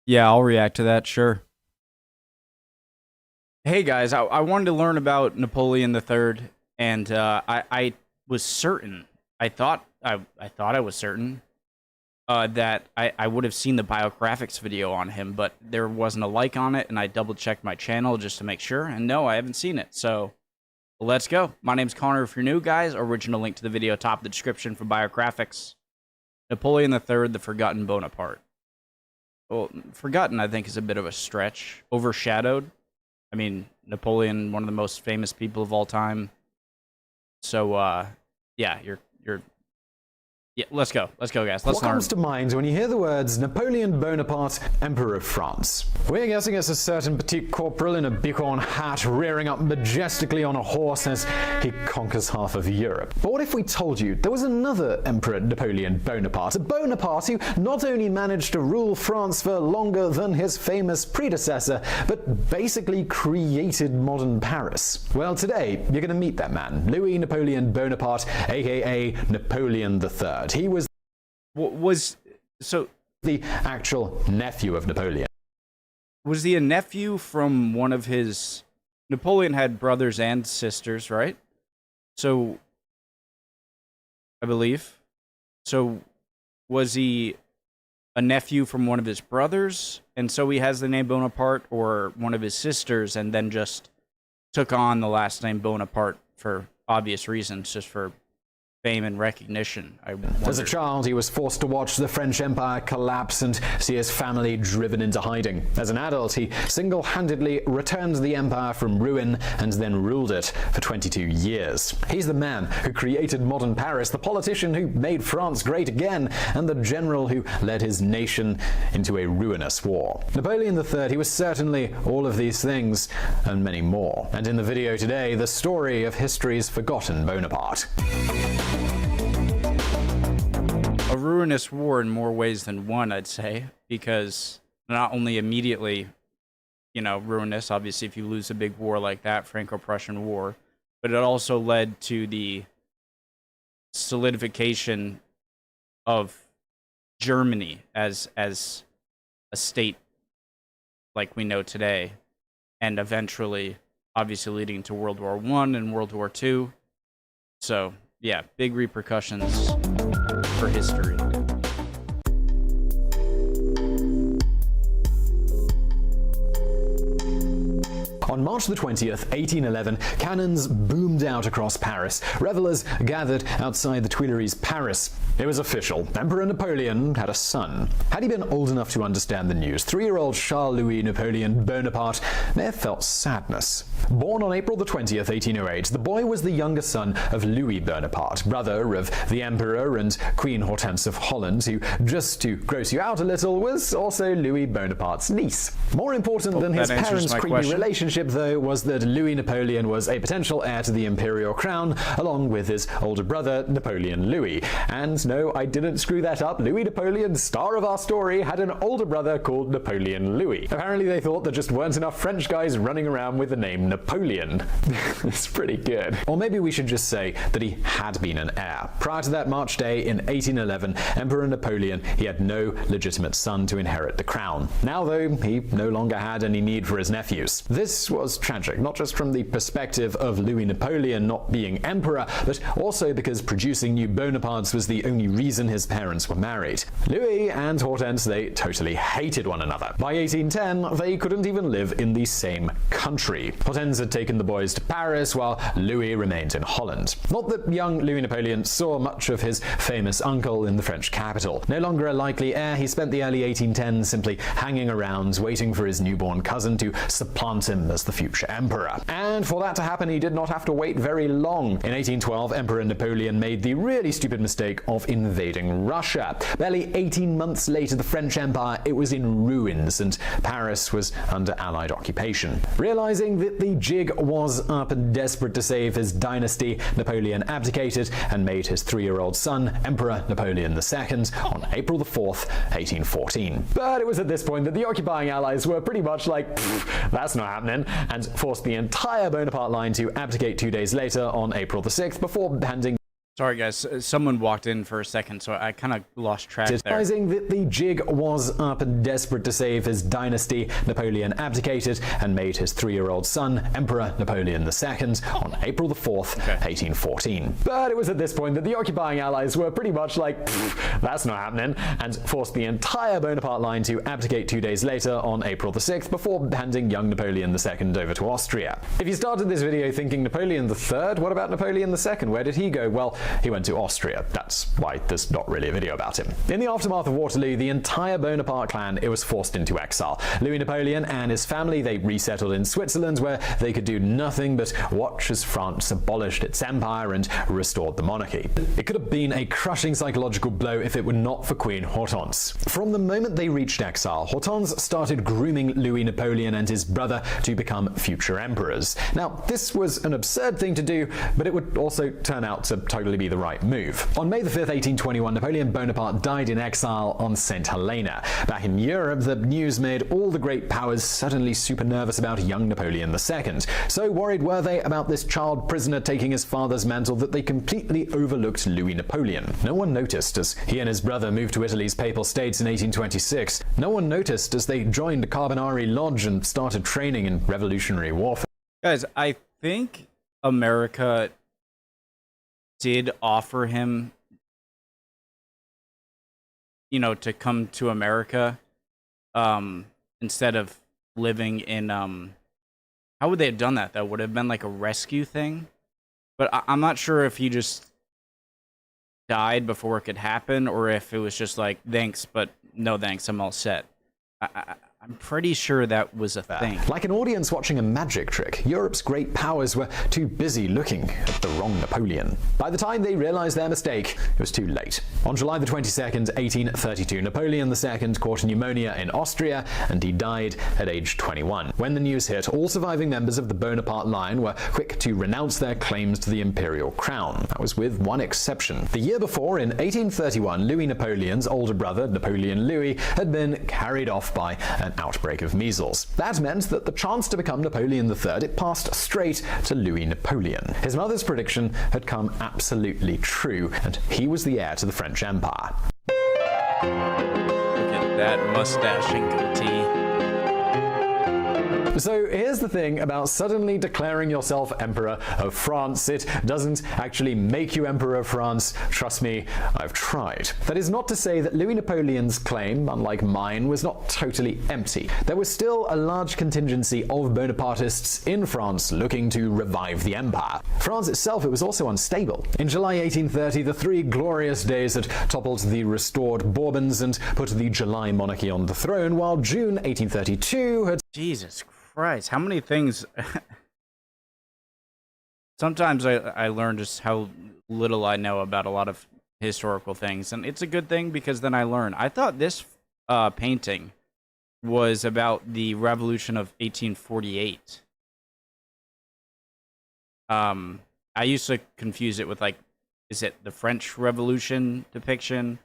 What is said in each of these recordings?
Yeah, I'll react to that, sure. Hey guys, I wanted to learn about Napoleon III, and I was certain, I was certain that I would have seen the biographics video on him, but there wasn't a like on it, and I double-checked my channel just to make sure, and no, I haven't seen it, so let's go. My name's Connor. If you're new, guys, original link to the video top of the description for biographics. Napoleon III, the Forgotten Bonaparte. Well, forgotten, I think, is a bit of a stretch. Overshadowed. I mean, Napoleon, one of the most famous people of all time. So, yeah, yeah, let's go, guys. Let's learn. What comes to mind when you hear the words Napoleon Bonaparte, Emperor of France? We're guessing it's a certain petit corporal in a bicorn hat rearing up majestically on a horse as he conquers half of Europe. But what if we told you there was another Emperor Napoleon Bonaparte, a Bonaparte who not only managed to rule France for longer than his famous predecessor, but basically created modern Paris? Well, today you're going to meet that man, Louis Napoleon Bonaparte, aka Napoleon III. He was the actual nephew of Napoleon. Was he a nephew from one of his... Napoleon had brothers and sisters, right? So, I believe. So, was he a nephew from one of his brothers, and so he has the name Bonaparte, or one of his sisters, and then just took on the last name Bonaparte for obvious reasons, just for fame and recognition? As a child, he was forced to watch the French Empire collapse and see his family driven into hiding. As an adult, he single-handedly returned the empire from ruin and then ruled it for 22 years. He's the man who created modern Paris, the politician who made France great again, and the general who led his nation into a ruinous war. Napoleon III, he was certainly all of these things and many more. And in the video today, the story of history's forgotten Bonaparte. A ruinous war in more ways than one, I'd say, because not only immediately, ruinous, obviously, if you lose a big war like that, Franco-Prussian War, but it also led to the solidification of Germany as a state like we know today, and eventually, obviously, leading to World War I and World War II. So, yeah, big repercussions for history. On March the 20th, 1811, cannons boomed out across Paris. Revelers gathered outside the Tuileries Paris. It was official. Emperor Napoleon had a son. Had he been old enough to understand the news, 3-year-old Charles-Louis Napoleon Bonaparte may have felt sadness. Born on April the 20th, 1808, the boy was the younger son of Louis Bonaparte, brother of the Emperor and Queen Hortense of Holland, who, just to gross you out a little, was also Louis Bonaparte's niece. More important than his parents' creepy relationship, though, was that Louis Napoleon was a potential heir to the imperial crown, along with his older brother, Napoleon Louis. And no, I didn't screw that up. Louis Napoleon, star of our story, had an older brother called Napoleon Louis. Apparently they thought there just weren't enough French guys running around with the name Napoleon. It's pretty good. Or maybe we should just say that he had been an heir. Prior to that March day in 1811, Emperor Napoleon, he had no legitimate son to inherit the crown. Now, though, he no longer had any need for his nephews. This was tragic, not just from the perspective of Louis Napoleon not being emperor, but also because producing new Bonapartes was the only reason his parents were married. Louis and Hortense, they totally hated one another. By 1810, they couldn't even live in the same country. Hortense had taken the boys to Paris, while Louis remained in Holland. Not that young Louis Napoleon saw much of his famous uncle in the French capital. No longer a likely heir, he spent the early 1810s simply hanging around, waiting for his newborn cousin to supplant him as the future emperor. And for that to happen, he did not have to wait very long. In 1812, Emperor Napoleon made the really stupid mistake of invading Russia. Barely 18 months later, the French Empire, it was in ruins, and Paris was under Allied occupation. Realizing that the jig was up and desperate to save his dynasty, Napoleon abdicated and made his 3-year-old son Emperor Napoleon II on April the 4th, 1814. But it was at this point that the occupying Allies were pretty much like, that's not happening, and forced the entire Bonaparte line to abdicate 2 days later on April the 6th before handing Sorry, guys. Someone walked in for a second, so I kind of lost track there. Realizing that the jig was up and desperate to save his dynasty, Napoleon abdicated and made his 3-year-old son Emperor Napoleon II on April the 4th, 1814. But it was at this point that the occupying allies were pretty much like, that's not happening, and forced the entire Bonaparte line to abdicate 2 days later on April the 6th before handing young Napoleon II over to Austria. If you started this video thinking Napoleon III, what about Napoleon II? Where did he go? Well, he went to Austria. That's why there's not really a video about him. In the aftermath of Waterloo, the entire Bonaparte clan, it was forced into exile. Louis Napoleon and his family, they resettled in Switzerland, where they could do nothing but watch as France abolished its empire and restored the monarchy. It could have been a crushing psychological blow if it were not for Queen Hortense. From the moment they reached exile, Hortense started grooming Louis Napoleon and his brother to become future emperors. Now, this was an absurd thing to do, but it would also turn out to totally be the right move. On May the 5th, 1821, Napoleon Bonaparte died in exile on St. Helena. Back in Europe, the news made all the great powers suddenly super nervous about young Napoleon II. So worried were they about this child prisoner taking his father's mantle that they completely overlooked Louis Napoleon. No one noticed as he and his brother moved to Italy's Papal States in 1826. No one noticed as they joined Carbonari Lodge and started training in revolutionary warfare. Guys, I think America did offer him, to come to America, instead of living in, how would they have done that? That would have been like a rescue thing. But I'm not sure if he just died before it could happen, or if it was just like, thanks, but no thanks, I'm all set. I'm pretty sure that was a thing. Like an audience watching a magic trick, Europe's great powers were too busy looking at the wrong Napoleon. By the time they realized their mistake, it was too late. On July the 22nd, 1832, Napoleon II caught pneumonia in Austria, and he died at age 21. When the news hit, all surviving members of the Bonaparte line were quick to renounce their claims to the imperial crown. That was with one exception. The year before, in 1831, Louis Napoleon's older brother, Napoleon Louis, had been carried off by an outbreak of measles. That meant that the chance to become Napoleon III, it passed straight to Louis Napoleon. His mother's prediction had come absolutely true, and he was the heir to the French Empire. Look at that mustache and goatee. So here's the thing about suddenly declaring yourself Emperor of France. It doesn't actually make you Emperor of France. Trust me, I've tried. That is not to say that Louis Napoleon's claim, unlike mine, was not totally empty. There was still a large contingency of Bonapartists in France looking to revive the empire. France itself, it was also unstable. In July 1830, the Three Glorious Days had toppled the restored Bourbons and put the July monarchy on the throne, while June 1832 had... Jesus Christ, how many things... Sometimes I learn just how little I know about a lot of historical things, and it's a good thing because then I learn. I thought this painting was about the Revolution of 1848. I used to confuse it with, like, is it the French Revolution depiction?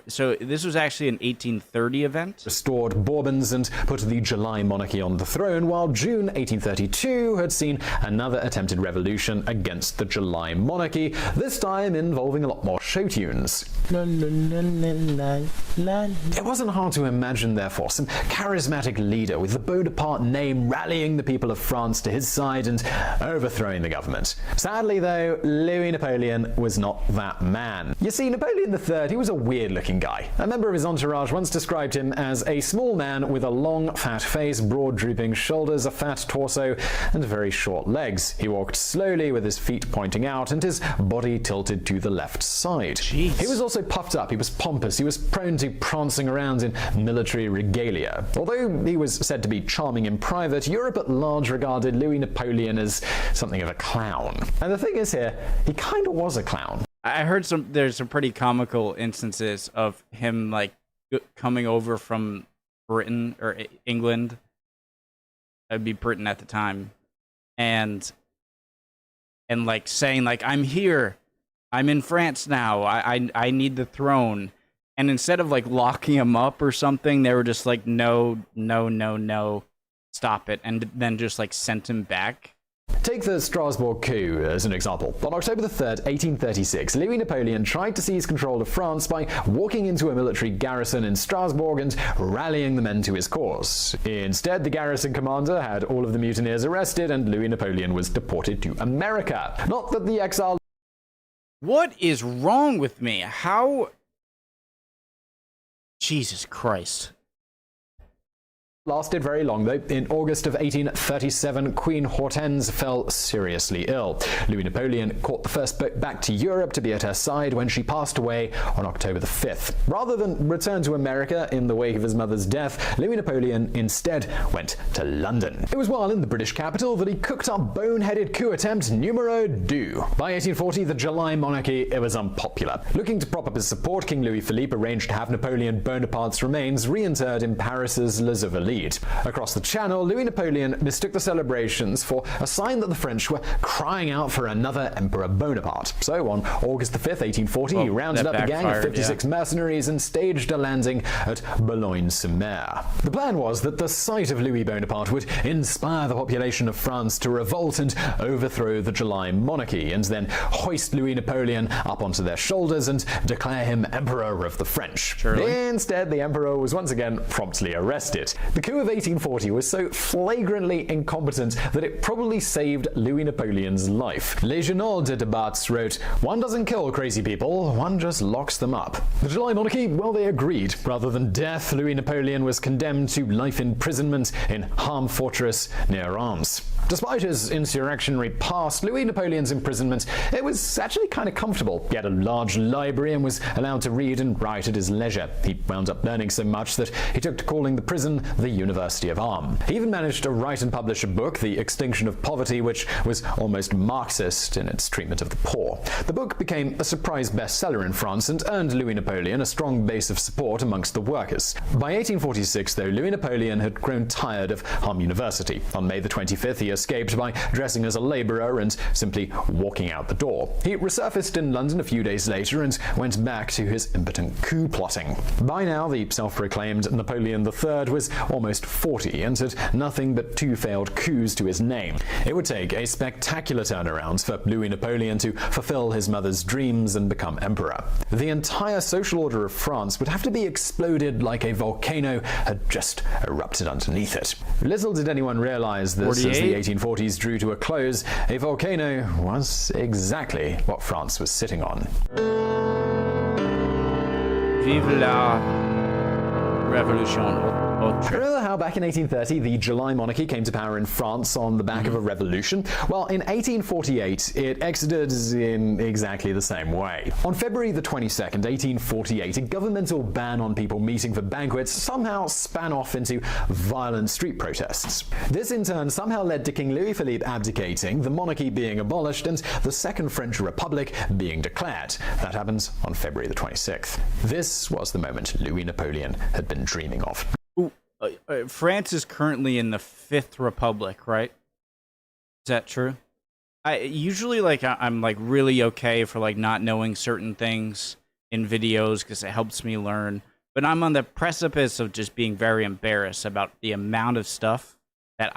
So this was actually an 1830 event. Restored Bourbons and put the July monarchy on the throne, while June 1832 had seen another attempted revolution against the July monarchy, this time involving a lot more show tunes. It wasn't hard to imagine, therefore, some charismatic leader with the Bonaparte name rallying the people of France to his side and overthrowing the government. Sadly, though, Louis Napoleon was not that man. You see, Napoleon III, he was a weird-looking guy. A member of his entourage once described him as a small man with a long, fat face, broad, drooping shoulders, a fat torso, and very short legs. He walked slowly with his feet pointing out and his body tilted to the left side. Jeez. He was also puffed up, he was pompous, he was prone to prancing around in military regalia. Although he was said to be charming in private, Europe at large regarded Louis Napoleon as something of a clown. And the thing is here, he kind of was a clown. I heard there's some pretty comical instances of him, like, coming over from Britain or England. That'd be Britain at the time. And like saying, like, I'm here. I'm in France now. I need the throne. And instead of, like, locking him up or something, they were just like, no, stop it. And then just, like, sent him back. Take the Strasbourg coup as an example. On October 3rd, 1836, Louis Napoleon tried to seize control of France by walking into a military garrison in Strasbourg and rallying the men to his cause. Instead, the garrison commander had all of the mutineers arrested and Louis Napoleon was deported to America. Not that the exile... What is wrong with me? How... Jesus Christ. Lasted very long, though. In August of 1837, Queen Hortense fell seriously ill. Louis Napoleon caught the first boat back to Europe to be at her side when she passed away on October the 5th. Rather than return to America in the wake of his mother's death, Louis Napoleon instead went to London. It was while in the British capital that he cooked up boneheaded coup attempt numero 2. By 1840, the July monarchy was unpopular. Looking to prop up his support, King Louis Philippe arranged to have Napoleon Bonaparte's remains reinterred in Paris's Les Invalides. Across the Channel, Louis Napoleon mistook the celebrations for a sign that the French were crying out for another Emperor Bonaparte. So on August 5th, 1840, he rounded up a gang of 56 mercenaries and staged a landing at Boulogne-sur-Mer. The plan was that the sight of Louis Bonaparte would inspire the population of France to revolt and overthrow the July monarchy, and then hoist Louis Napoleon up onto their shoulders and declare him Emperor of the French. Surely. Instead, the Emperor was once again promptly arrested. The coup of 1840 was so flagrantly incompetent that it probably saved Louis Napoleon's life. Les Journaux de Débats wrote, "One doesn't kill crazy people, one just locks them up." The July monarchy, well, they agreed. Rather than death, Louis Napoleon was condemned to life imprisonment in Harm Fortress near Reims. Despite his insurrectionary past, Louis Napoleon's imprisonment, it was actually kind of comfortable. He had a large library and was allowed to read and write at his leisure. He wound up learning so much that he took to calling the prison the University of Arm. He even managed to write and publish a book, The Extinction of Poverty, which was almost Marxist in its treatment of the poor. The book became a surprise bestseller in France and earned Louis Napoleon a strong base of support amongst the workers. By 1846, though, Louis Napoleon had grown tired of Arm University. On May the 25th, he escaped by dressing as a laborer and simply walking out the door. He resurfaced in London a few days later and went back to his impotent coup plotting. By now, the self-proclaimed Napoleon III was almost 40 and had nothing but 2 failed coups to his name. It would take a spectacular turnaround for Louis Napoleon to fulfill his mother's dreams and become emperor. The entire social order of France would have to be exploded like a volcano had just erupted underneath it. Little did anyone realize this 48? as the 1840s drew to a close, a volcano was exactly what France was sitting on. Vive la Révolution. Remember how back in 1830 the July monarchy came to power in France on the back of a revolution? Well, in 1848 it exited in exactly the same way. On February the 22nd, 1848, a governmental ban on people meeting for banquets somehow span off into violent street protests. This in turn somehow led to King Louis Philippe abdicating, the monarchy being abolished, and the Second French Republic being declared. That happened on February the 26th. This was the moment Louis Napoleon had been dreaming of. France is currently in the 5th Republic, right? Is that true? I usually I'm like really okay for like not knowing certain things in videos because it helps me learn. But I'm on the precipice of just being very embarrassed about the amount of stuff that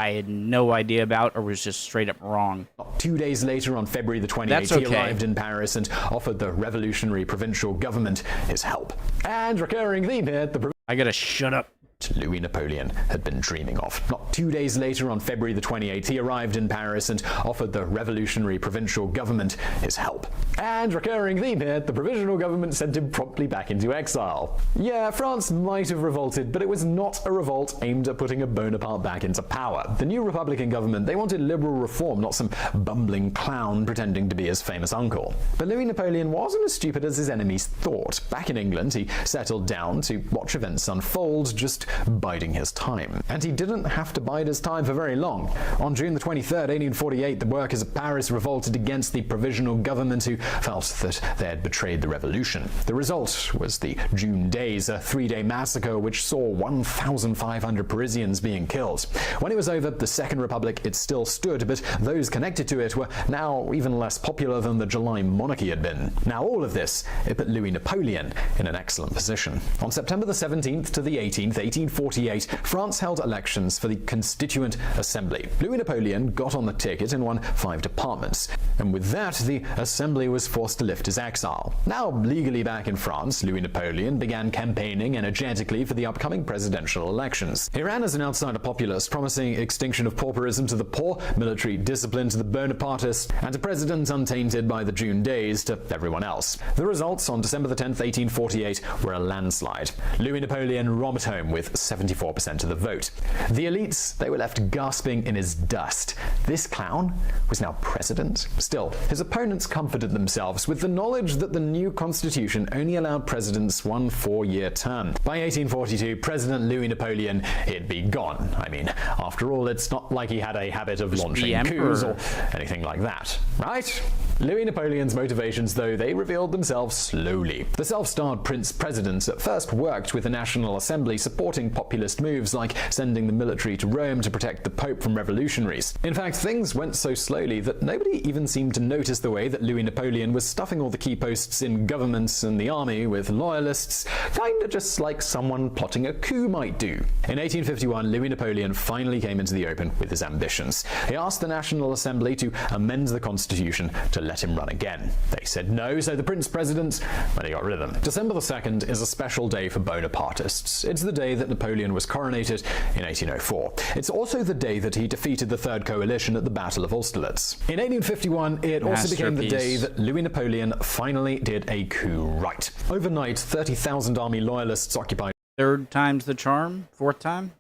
I had no idea about or was just straight up wrong. 2 days later, on February the 28th, he arrived in Paris and offered the revolutionary provincial government his help. And recurring theme here, I gotta shut up. Louis Napoleon had been dreaming of. Not 2 days later, on February the 28th, he arrived in Paris and offered the revolutionary provincial government his help. And recurring theme here, the provisional government sent him promptly back into exile. Yeah, France might have revolted, but it was not a revolt aimed at putting a Bonaparte back into power. The new Republican government, they wanted liberal reform, not some bumbling clown pretending to be his famous uncle. But Louis Napoleon wasn't as stupid as his enemies thought. Back in England, he settled down to watch events unfold, just biding his time. And he didn't have to bide his time for very long. On June the 23rd, 1848, the workers of Paris revolted against the provisional government who felt that they had betrayed the revolution. The result was the June Days, a 3-day massacre which saw 1,500 Parisians being killed. When it was over, the Second Republic, it still stood, but those connected to it were now even less popular than the July monarchy had been. Now all of this, it put Louis Napoleon in an excellent position. On September the 17th to the 18th, 1848, France held elections for the Constituent Assembly. Louis Napoleon got on the ticket and won 5 departments. And with that, the Assembly was forced to lift his exile. Now legally back in France, Louis Napoleon began campaigning energetically for the upcoming presidential elections. He ran as an outsider populist, promising extinction of pauperism to the poor, military discipline to the Bonapartists, and a president untainted by the June days to everyone else. The results on December 10, 1848 were a landslide. Louis Napoleon robbed home with 74% of the vote. The elites, they were left gasping in his dust. This clown was now president? Still, his opponents comforted themselves with the knowledge that the new constitution only allowed presidents one 4-year term. By 1842, President Louis Napoleon, he'd be gone. I mean, after all, it's not like he had a habit of launching coups or anything like that, right? Louis Napoleon's motivations, though, they revealed themselves slowly. The self-styled Prince President at first worked with the National Assembly, supporting populist moves like sending the military to Rome to protect the Pope from revolutionaries. In fact, things went so slowly that nobody even seemed to notice the way that Louis Napoleon was stuffing all the key posts in governments and the army with loyalists, kinda just like someone plotting a coup might do. In 1851, Louis Napoleon finally came into the open with his ambitions. He asked the National Assembly to amend the Constitution to let him run again. They said no, so the Prince President, well, he got rid of them. December 2nd is a special day for Bonapartists. It's the day that Napoleon was coronated in 1804. It's also the day that he defeated the Third Coalition at the Battle of Austerlitz. In 1851, it also became the day that Louis Napoleon finally did a coup right. Overnight, 30,000 army loyalists occupied 3rd time's the charm? 4th time?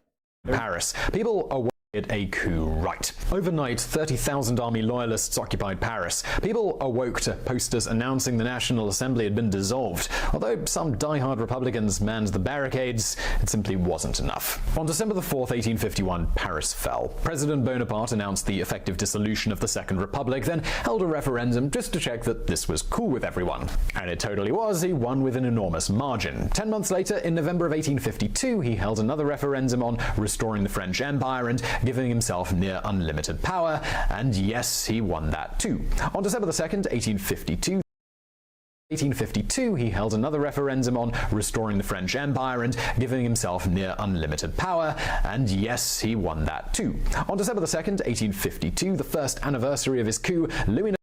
Paris. People awaited a coup right. Overnight, 30,000 army loyalists occupied Paris. People awoke to posters announcing the National Assembly had been dissolved. Although some die-hard Republicans manned the barricades, it simply wasn't enough. On December 4th, 1851, Paris fell. President Bonaparte announced the effective dissolution of the Second Republic, then held a referendum just to check that this was cool with everyone. And it totally was. He won with an enormous margin. 10 months later, in November of 1852, he held another referendum on restoring the French Empire and giving himself near unlimited power, and yes, he won that too. On December 2nd, 1852, he held another referendum on restoring the French Empire and giving himself near unlimited power, and yes, he won that too. On December 2nd, 1852, the first anniversary of his coup, Louis...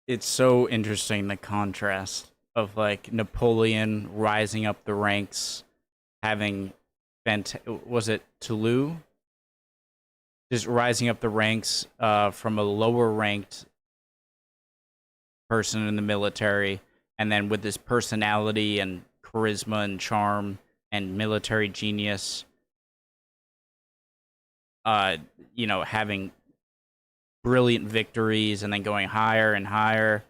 It's so interesting, the contrast of, like, Napoleon rising up the ranks, having... was it Toulouse? Just rising up the ranks from a lower-ranked person in the military, and then with his personality and charisma and charm and military genius, having brilliant victories and then going higher and higher,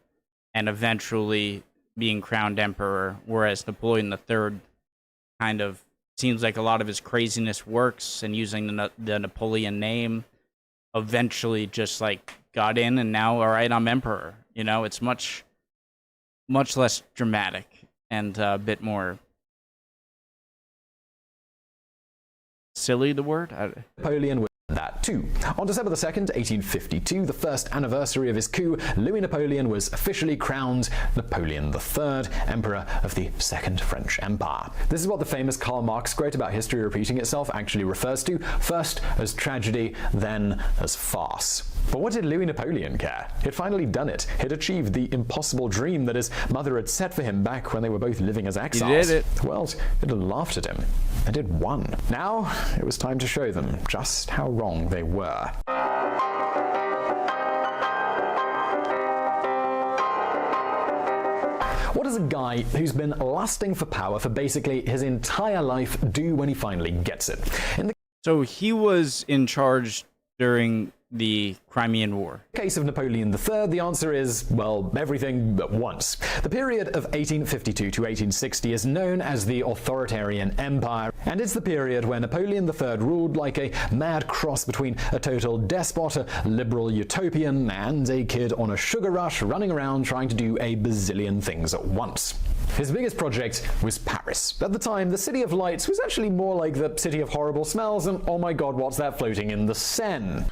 and eventually being crowned emperor, whereas Napoleon III kind of seems like a lot of his craziness works, and using the Napoleon name eventually just like got in, and now, all right, I'm emperor. You know, it's much less dramatic and a bit more silly, the word? Napoleon was that too. On December 2nd, 1852, the first anniversary of his coup, Louis Napoleon was officially crowned Napoleon III, Emperor of the Second French Empire. This is what the famous Karl Marx quote about history repeating itself actually refers to, first as tragedy, then as farce. But what did Louis Napoleon care? He'd finally done it. He'd achieved the impossible dream that his mother had set for him back when they were both living as exiles. He did it. The world had laughed at him, and it won. Now, it was time to show them just how wrong they were. What does a guy who's been lusting for power for basically his entire life do when he finally gets it? So he was in charge during the Crimean War. In the case of Napoleon III, the answer is, well, everything at once. The period of 1852 to 1860 is known as the authoritarian empire, and it's the period where Napoleon III ruled like a mad cross between a total despot, a liberal utopian, and a kid on a sugar rush running around trying to do a bazillion things at once. His biggest project was Paris. At the time, the City of Lights was actually more like the City of Horrible Smells, and oh my god, what's that floating in the Seine?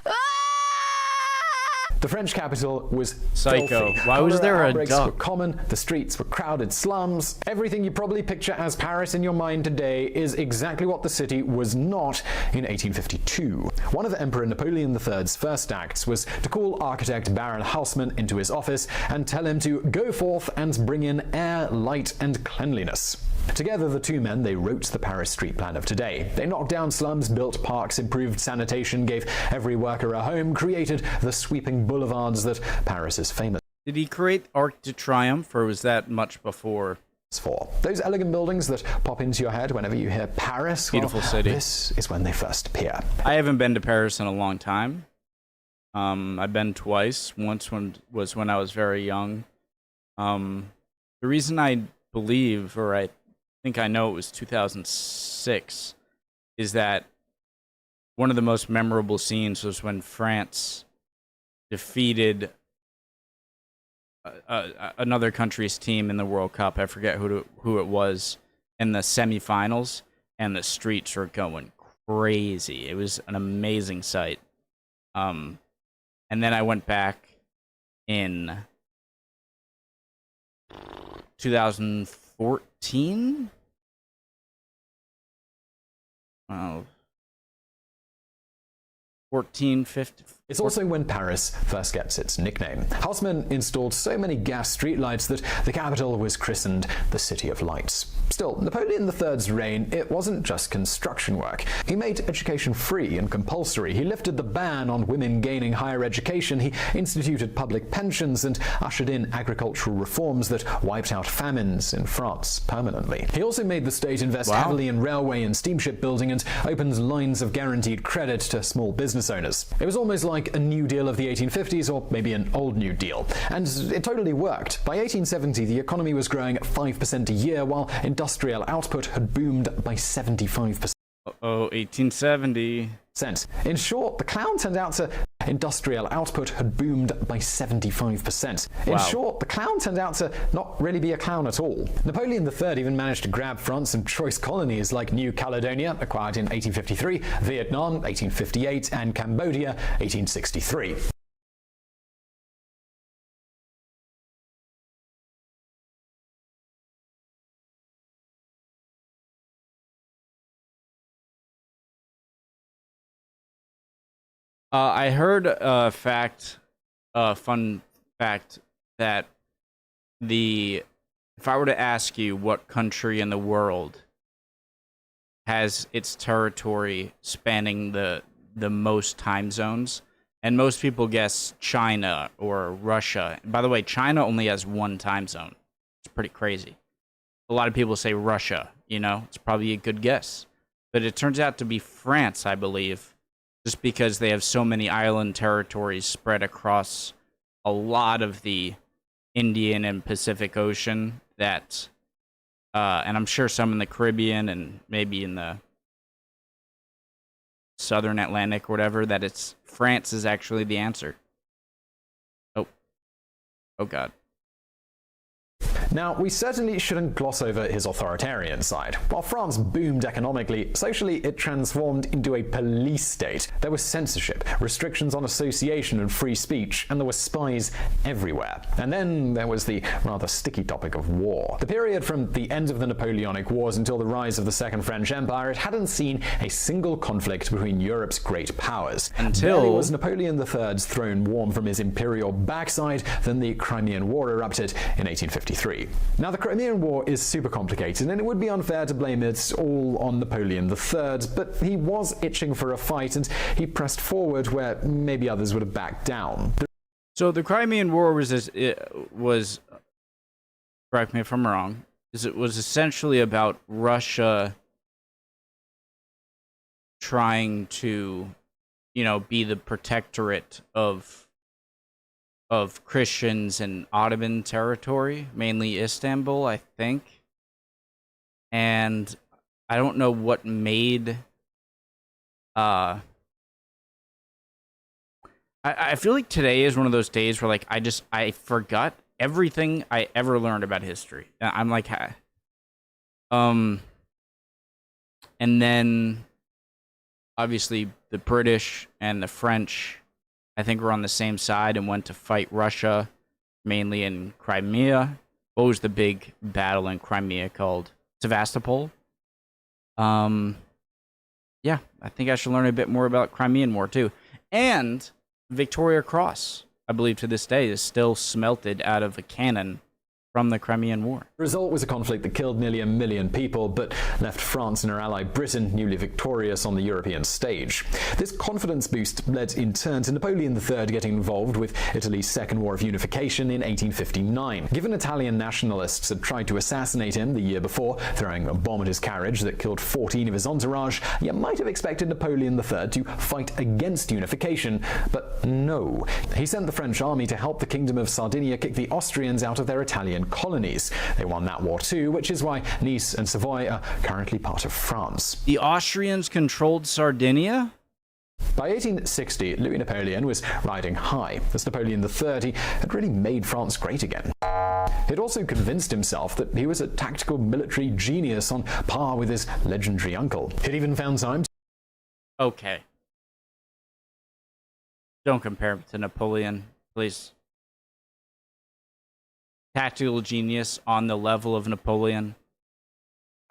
The French capital was Psycho. filthy. Why was Cholera there a outbreaks duck? were common, the streets were crowded slums. Everything you probably picture as Paris in your mind today is exactly what the city was not in 1852. One of Emperor Napoleon III's first acts was to call architect Baron Haussmann into his office and tell him to go forth and bring in air, light, and cleanliness. Together, the two men, they wrote the Paris street plan of today. They knocked down slums, built parks, improved sanitation, gave every worker a home, created the sweeping boulevards that Paris is famous Did he create Arc de Triomphe, or was that much before? for. Those elegant buildings that pop into your head whenever you hear Paris, Beautiful city. This is when they first appear. I haven't been to Paris in a long time. I've been twice. Once was when I was very young. The reason I believe, or I think I know it was 2006, is that one of the most memorable scenes was when France defeated another country's team in the World Cup. I forget who it was, in the semifinals, and the streets were going crazy. It was an amazing sight. And then I went back in 2014. Wow. 14, 15. It's also when Paris first gets its nickname. Haussmann installed so many gas streetlights that the capital was christened the City of Lights. Still, Napoleon III's reign, it wasn't just construction work. He made education free and compulsory. He lifted the ban on women gaining higher education. He instituted public pensions and ushered in agricultural reforms that wiped out famines in France permanently. He also made the state invest heavily in railway and steamship building and opened lines of guaranteed credit to small business owners. It was almost like a New Deal of the 1850s, or maybe an old New Deal. And it totally worked. By 1870, the economy was growing at 5% a year, while industrial output had boomed by 75%. 1870. In short, the clown turned out to industrial output had boomed by 75%. In short, the clown turned out to not really be a clown at all. Napoleon III even managed to grab France some choice colonies like New Caledonia, acquired in 1853, Vietnam, 1858, and Cambodia, 1863. I heard a fun fact, that if I were to ask you what country in the world has its territory spanning the most time zones, and most people guess China or Russia. By the way, China only has one time zone. It's pretty crazy. A lot of people say Russia, it's probably a good guess. But it turns out to be France, I believe. Just because they have so many island territories spread across a lot of the Indian and Pacific Ocean that, and I'm sure some in the Caribbean and maybe in the Southern Atlantic or whatever, that France is actually the answer. Oh God. Now, we certainly shouldn't gloss over his authoritarian side. While France boomed economically, socially it transformed into a police state. There was censorship, restrictions on association and free speech, and there were spies everywhere. And then there was the rather sticky topic of war. The period from the end of the Napoleonic Wars until the rise of the Second French Empire, it hadn't seen a single conflict between Europe's great powers. Barely was Napoleon III's throne warm from his imperial backside, then the Crimean War erupted in 1853. Now, the Crimean War is super complicated, and it would be unfair to blame it all on Napoleon III, but he was itching for a fight, and he pressed forward where maybe others would have backed down. So the Crimean War was, correct me if I'm wrong, it was essentially about Russia trying to, be the protectorate of Christians in Ottoman territory, mainly Istanbul, I think. And I don't know what made I feel like today is one of those days where I forgot everything I ever learned about history. I'm like and then obviously the British and the French I think, were on the same side and went to fight Russia, mainly in Crimea. What was the big battle in Crimea called? Sevastopol? Yeah, I think I should learn a bit more about Crimean War, too. And Victoria Cross, I believe to this day, is still smelted out of a cannon from the Crimean War. The result was a conflict that killed nearly 1 million people, but left France and her ally Britain newly victorious on the European stage. This confidence boost led in turn to Napoleon III getting involved with Italy's Second War of Unification in 1859. Given Italian nationalists had tried to assassinate him the year before, throwing a bomb at his carriage that killed 14 of his entourage, you might have expected Napoleon III to fight against unification, but no. He sent the French army to help the Kingdom of Sardinia kick the Austrians out of their Italian colonies. They won that war too, which is why Nice and Savoy are currently part of France. The Austrians controlled Sardinia? By 1860, Louis Napoleon was riding high. As Napoleon III, he had really made France great again. He'd also convinced himself that he was a tactical military genius on par with his legendary uncle. He'd even found time to... Okay. Don't compare him to Napoleon, please. Tactical genius on the level of Napoleon.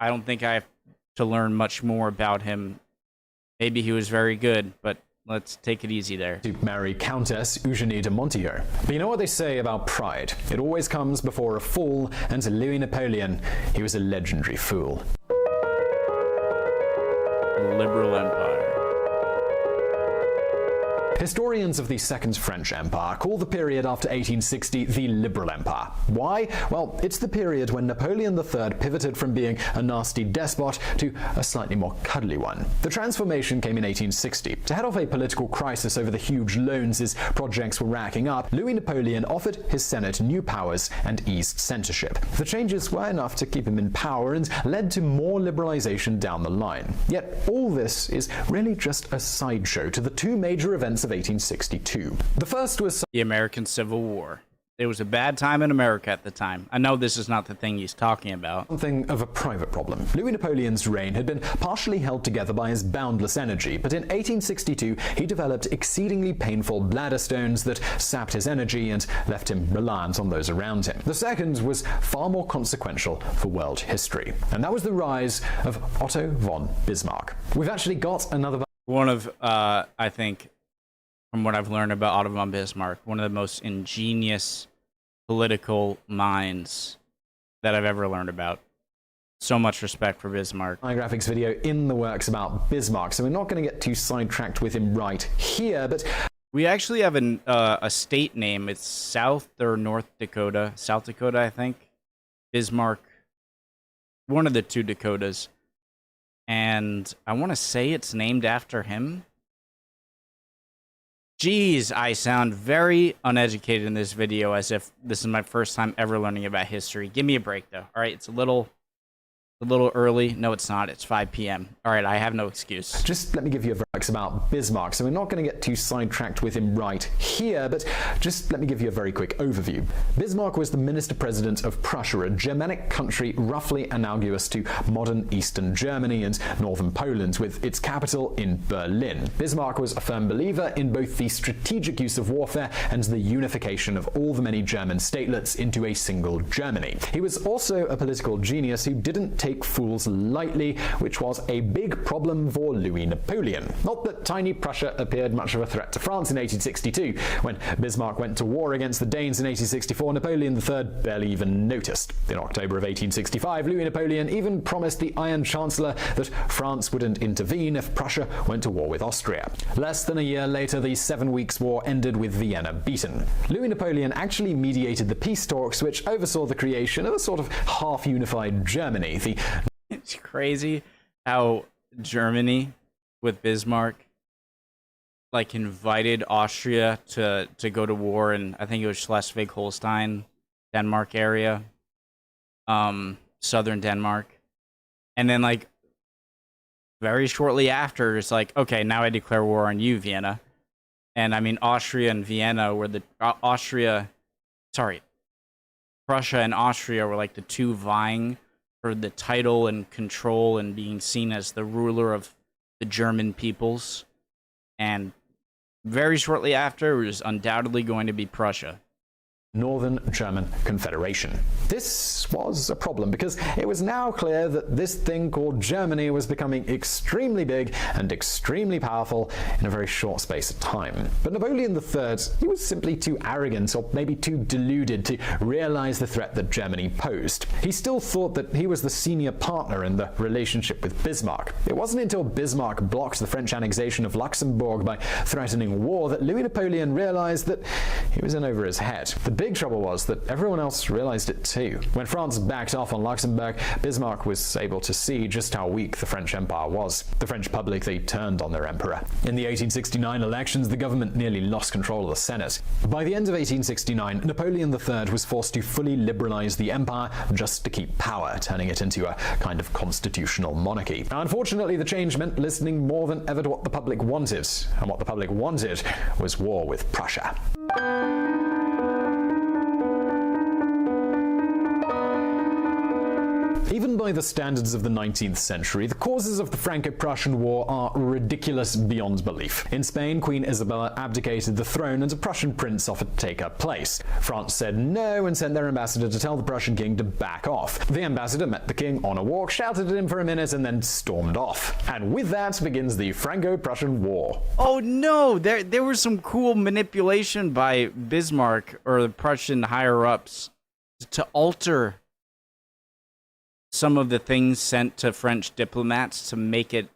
I don't think I have to learn much more about him. Maybe he was very good, but let's take it easy there. To marry Countess Eugénie de Montillot. But you know what they say about pride? It always comes before a fall, and to Louis Napoleon, he was a legendary fool. Liberal Empire. Historians of the Second French Empire call the period after 1860 the Liberal Empire. Why? Well, it's the period when Napoleon III pivoted from being a nasty despot to a slightly more cuddly one. The transformation came in 1860. To head off a political crisis over the huge loans his projects were racking up, Louis Napoleon offered his Senate new powers and eased censorship. The changes were enough to keep him in power and led to more liberalization down the line. Yet all this is really just a sideshow to the two major events of 1862. The first was the American Civil War. It was a bad time in America at the time. I know this is not the thing he's talking about. Something of a private problem. Louis Napoleon's reign had been partially held together by his boundless energy, but in 1862 he developed exceedingly painful bladder stones that sapped his energy and left him reliant on those around him. The second was far more consequential for world history, and that was the rise of Otto von Bismarck. We've actually got another... One of, I think, from what I've learned about Otto von Bismarck, one of the most ingenious political minds that I've ever learned about. So much respect for Bismarck. My graphics video in the works about Bismarck, so we're not going to get too sidetracked with him right here, but... We actually have a state name. It's South or North Dakota. South Dakota, I think. Bismarck. One of the two Dakotas. And I want to say it's named after him. Jeez, I sound very uneducated in this video, as if this is my first time ever learning about history. Give me a break, though. All right, it's a little early. No, it's not. It's 5 p.m. All right, I have no excuse. Just let me give you a verse about Bismarck, so we're not going to get too sidetracked with him right here, but just let me give you a very quick overview. Bismarck was the minister-president of Prussia, a Germanic country roughly analogous to modern Eastern Germany and northern Poland, with its capital in Berlin. Bismarck was a firm believer in both the strategic use of warfare and the unification of all the many German statelets into a single Germany. He was also a political genius who didn't take fools lightly, which was a big problem for Louis Napoleon. Not that tiny Prussia appeared much of a threat to France in 1862. When Bismarck went to war against the Danes in 1864, Napoleon III barely even noticed. In October of 1865, Louis Napoleon even promised the Iron Chancellor that France wouldn't intervene if Prussia went to war with Austria. Less than a year later, the 7 Weeks' War ended with Vienna beaten. Louis Napoleon actually mediated the peace talks, which oversaw the creation of a sort of half-unified Germany. It's crazy how Germany, with Bismarck, like invited Austria to go to war, and I think it was Schleswig-Holstein, Denmark area, southern Denmark, and then like very shortly after, it's like, okay, now I declare war on you, Vienna. And I mean, Austria and Vienna were the Prussia and Austria were like the two vying for the title and control and being seen as the ruler of the German peoples. And very shortly after, it was undoubtedly going to be Prussia. Northern German Confederation. This was a problem because it was now clear that this thing called Germany was becoming extremely big and extremely powerful in a very short space of time. But Napoleon III, he was simply too arrogant or maybe too deluded to realize the threat that Germany posed. He still thought that he was the senior partner in the relationship with Bismarck. It wasn't until Bismarck blocked the French annexation of Luxembourg by threatening war that Louis Napoleon realized that he was in over his head. The big trouble was that everyone else realized it too. When France backed off on Luxembourg, Bismarck was able to see just how weak the French Empire was. The French public, they turned on their emperor. In the 1869 elections, the government nearly lost control of the Senate. By the end of 1869, Napoleon III was forced to fully liberalize the empire just to keep power, turning it into a kind of constitutional monarchy. Now, unfortunately, the change meant listening more than ever to what the public wanted, and what the public wanted was war with Prussia. Even by the standards of the 19th century, the causes of the Franco-Prussian War are ridiculous beyond belief. In Spain, Queen Isabella abdicated the throne and a Prussian prince offered to take her place. France said no and sent their ambassador to tell the Prussian king to back off. The ambassador met the king on a walk, shouted at him for a minute, and then stormed off. And with that begins the Franco-Prussian War. Oh no, there was some cool manipulation by Bismarck or the Prussian higher-ups to alter some of the things sent to French diplomats to make it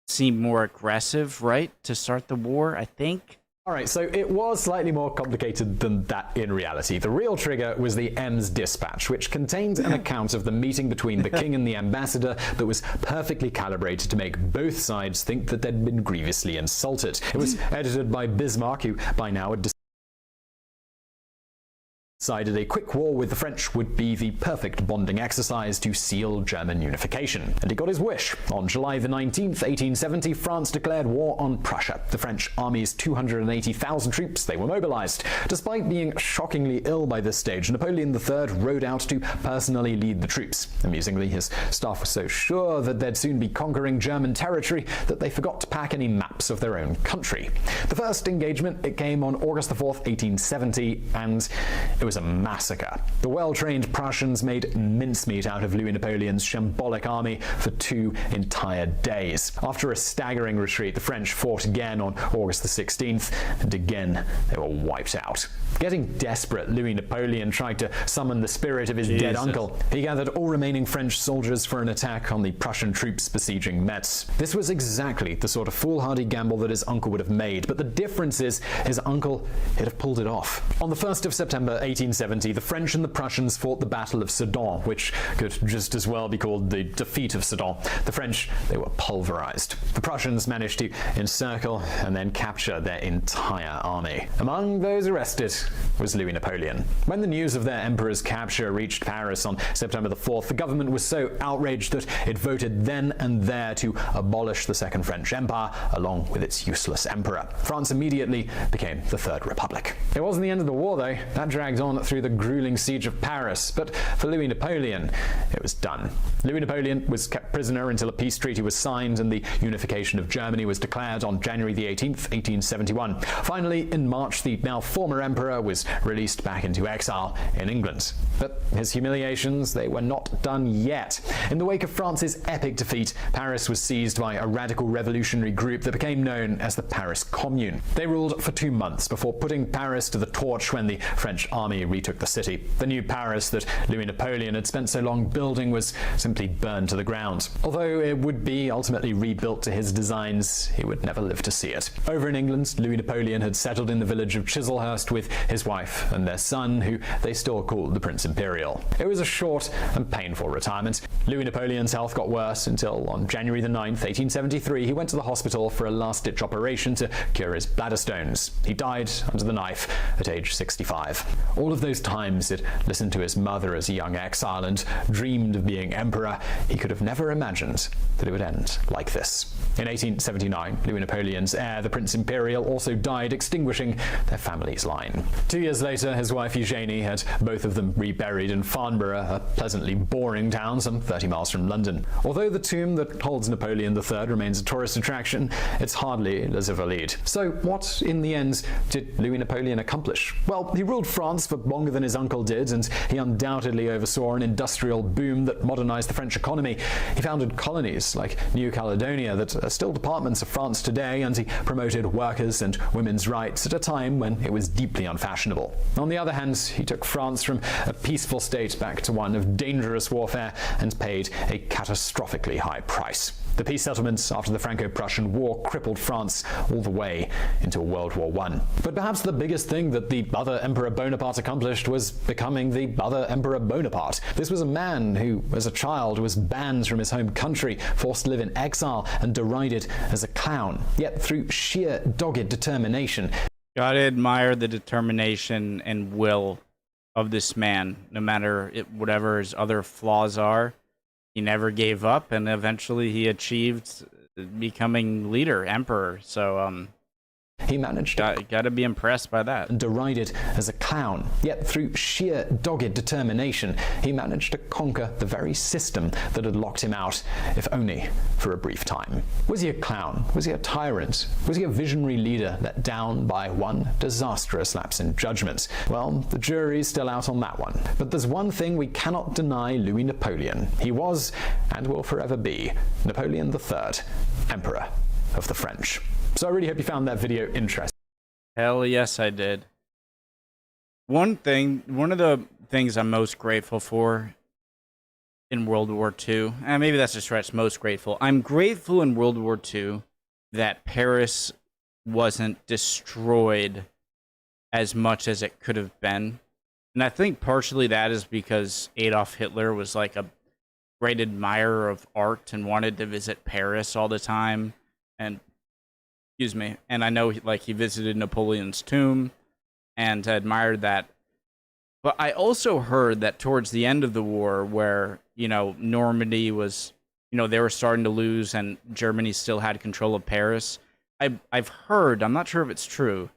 seem more aggressive, right? To start the war, I think. Alright, so it was slightly more complicated than that in reality. The real trigger was the Ems dispatch, which contained an account of the meeting between the king and the ambassador that was perfectly calibrated to make both sides think that they'd been grievously insulted. It was edited by Bismarck, who by now had decided a quick war with the French would be the perfect bonding exercise to seal German unification. And he got his wish. On July the 19th, 1870, France declared war on Prussia. The French army's 280,000 troops, they were mobilized. Despite being shockingly ill by this stage, Napoleon III rode out to personally lead the troops. Amusingly, his staff was so sure that they'd soon be conquering German territory that they forgot to pack any maps of their own country. The first engagement, it came on August the 4th, 1870, and it was a massacre. The well-trained Prussians made mincemeat out of Louis Napoleon's shambolic army for 2 entire days. After a staggering retreat, the French fought again on August the 16th, and again they were wiped out. Getting desperate, Louis Napoleon tried to summon the spirit of his dead uncle. He gathered all remaining French soldiers for an attack on the Prussian troops besieging Metz. This was exactly the sort of foolhardy gamble that his uncle would have made, but the difference is his uncle would have pulled it off. On the 1st of September 1870, the French and the Prussians fought the Battle of Sedan, which could just as well be called the defeat of Sedan. The French, they were pulverized. The Prussians managed to encircle and then capture their entire army. Among those arrested was Louis Napoleon. When the news of their emperor's capture reached Paris on September the 4th, the government was so outraged that it voted then and there to abolish the Second French Empire, along with its useless emperor. France immediately became the Third Republic. It wasn't the end of the war, though. That dragged on through the grueling siege of Paris, but for Louis Napoleon, it was done. Louis Napoleon was kept prisoner until a peace treaty was signed and the unification of Germany was declared on January the 18th, 1871. Finally, in March, the now former emperor was released back into exile in England. But his humiliations, they were not done yet. In the wake of France's epic defeat, Paris was seized by a radical revolutionary group that became known as the Paris Commune. They ruled for 2 months before putting Paris to the torch when the French army retook the city. The new Paris that Louis Napoleon had spent so long building was simply burned to the ground. Although it would be ultimately rebuilt to his designs, he would never live to see it. Over in England, Louis Napoleon had settled in the village of Chislehurst with his wife and their son, who they still called the Prince Imperial. It was a short and painful retirement. Louis Napoleon's health got worse until on January the 9th, 1873, he went to the hospital for a last-ditch operation to cure his bladder stones. He died under the knife at age 65. All of those times he'd listened to his mother as a young exile and dreamed of being emperor, he could have never imagined that it would end like this. In 1879, Louis Napoleon's heir, the Prince Imperial, also died, extinguishing their family's line. 2 years later, his wife Eugenie had both of them reburied in Farnborough, a pleasantly boring town some 30 miles from London. Although the tomb that holds Napoleon III remains a tourist attraction, it's hardly les Invalides. So what, in the end, did Louis Napoleon accomplish? Well, he ruled France for longer than his uncle did, and he undoubtedly oversaw an industrial boom that modernized the French economy. He founded colonies like New Caledonia that are still departments of France today, and he promoted workers' and women's rights at a time when it was deeply unfashionable. On the other hand, he took France from a peaceful state back to one of dangerous warfare and paid a catastrophically high price. The peace settlements after the Franco-Prussian War crippled France all the way into World War I. But perhaps the biggest thing that the other Emperor Bonaparte accomplished was becoming the other Emperor Bonaparte. This was a man who, as a child, was banned from his home country, forced to live in exile, and derided as a clown. Yet through sheer dogged determination, Gotta admire the determination and will of this man, no matter whatever his other flaws are. He never gave up, and eventually he achieved becoming leader, emperor. So, he managed gotta be impressed by that. And derided as a clown. Yet through sheer dogged determination, he managed to conquer the very system that had locked him out, if only for a brief time. Was he a clown? Was he a tyrant? Was he a visionary leader let down by one disastrous lapse in judgment? Well, the jury's still out on that one. But there's one thing we cannot deny Louis Napoleon. He was, and will forever be, Napoleon III, Emperor of the French. So I really hope you found that video interesting. Hell yes, I did. One of the things I'm most grateful for in World War II, and maybe that's a stretch, most grateful. I'm grateful in World War II that Paris wasn't destroyed as much as it could have been. And I think partially that is because Adolf Hitler was like a great admirer of art and wanted to visit Paris all the time. And and I know he visited Napoleon's tomb and admired that. But I also heard that towards the end of the war, where, Normandy was, they were starting to lose and Germany still had control of Paris. I've heard, I'm not sure if it's true,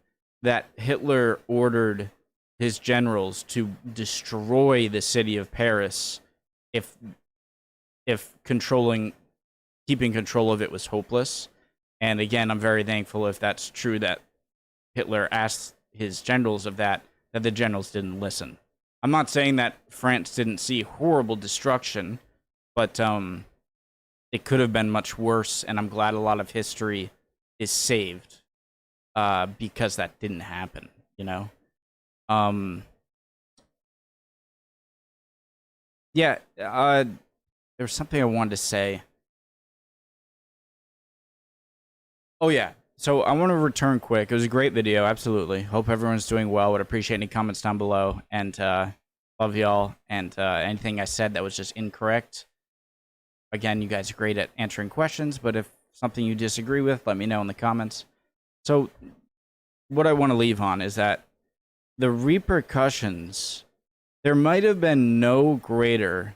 that Hitler ordered his generals to destroy the city of Paris if keeping control of it was hopeless. And again, I'm very thankful if that's true that Hitler asked his generals of that the generals didn't listen. I'm not saying that France didn't see horrible destruction, but it could have been much worse, and I'm glad a lot of history is saved because that didn't happen, Yeah, there was something I wanted to say. Oh, yeah. So I want to return quick. It was a great video, absolutely. Hope everyone's doing well. Would appreciate any comments down below. And love y'all. And anything I said that was just incorrect. Again, you guys are great at answering questions, but if something you disagree with, let me know in the comments. So what I want to leave on is that the repercussions, there might have been no greater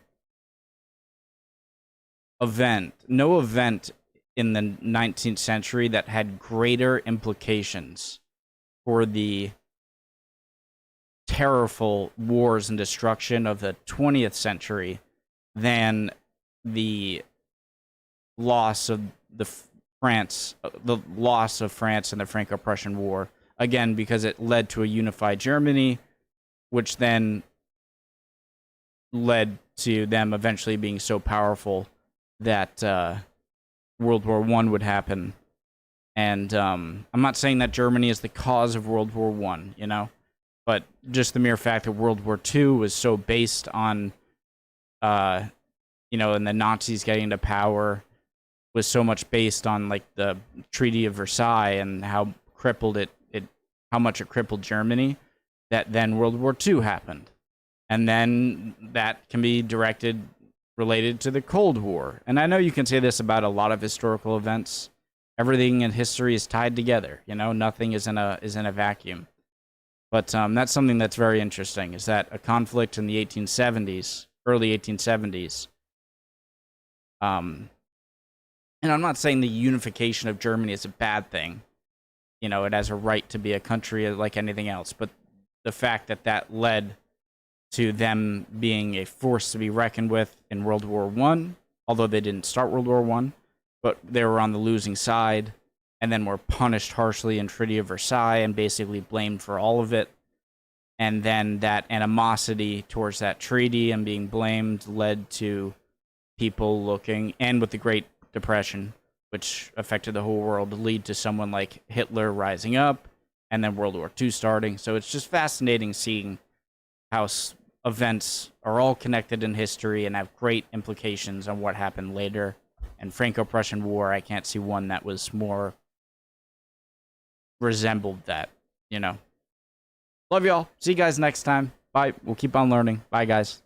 event, no event in the 19th century that had greater implications for the terrorful wars and destruction of the 20th century than the loss of France and the Franco-Prussian War. Again, because it led to a unified Germany, which then led to them eventually being so powerful that World War I would happen. And I'm not saying that Germany is the cause of World War I, but just the mere fact that World War II was so based on, and the Nazis getting to power was so much based on like the Treaty of Versailles and how much it crippled Germany, that then World War II happened. And then that can be related to the Cold War. And I know you can say this about a lot of historical events. Everything in history is tied together, nothing is in a vacuum. But that's something that's very interesting, is that a conflict in the 1870s, early 1870s, and I'm not saying the unification of Germany is a bad thing. You know, it has a right to be a country like anything else, but the fact that that led to them being a force to be reckoned with in World War One, although they didn't start World War One, but they were on the losing side, and then were punished harshly in Treaty of Versailles and basically blamed for all of it. And then that animosity towards that treaty and being blamed led to people looking, and with the Great Depression, which affected the whole world, lead to someone like Hitler rising up, and then World War II starting. So it's just fascinating seeing how events are all connected in history and have great implications on what happened later. And Franco-Prussian War, I can't see one that was more resembled that, you know. Love y'all. See you guys next time. Bye. We'll keep on learning. Bye, guys.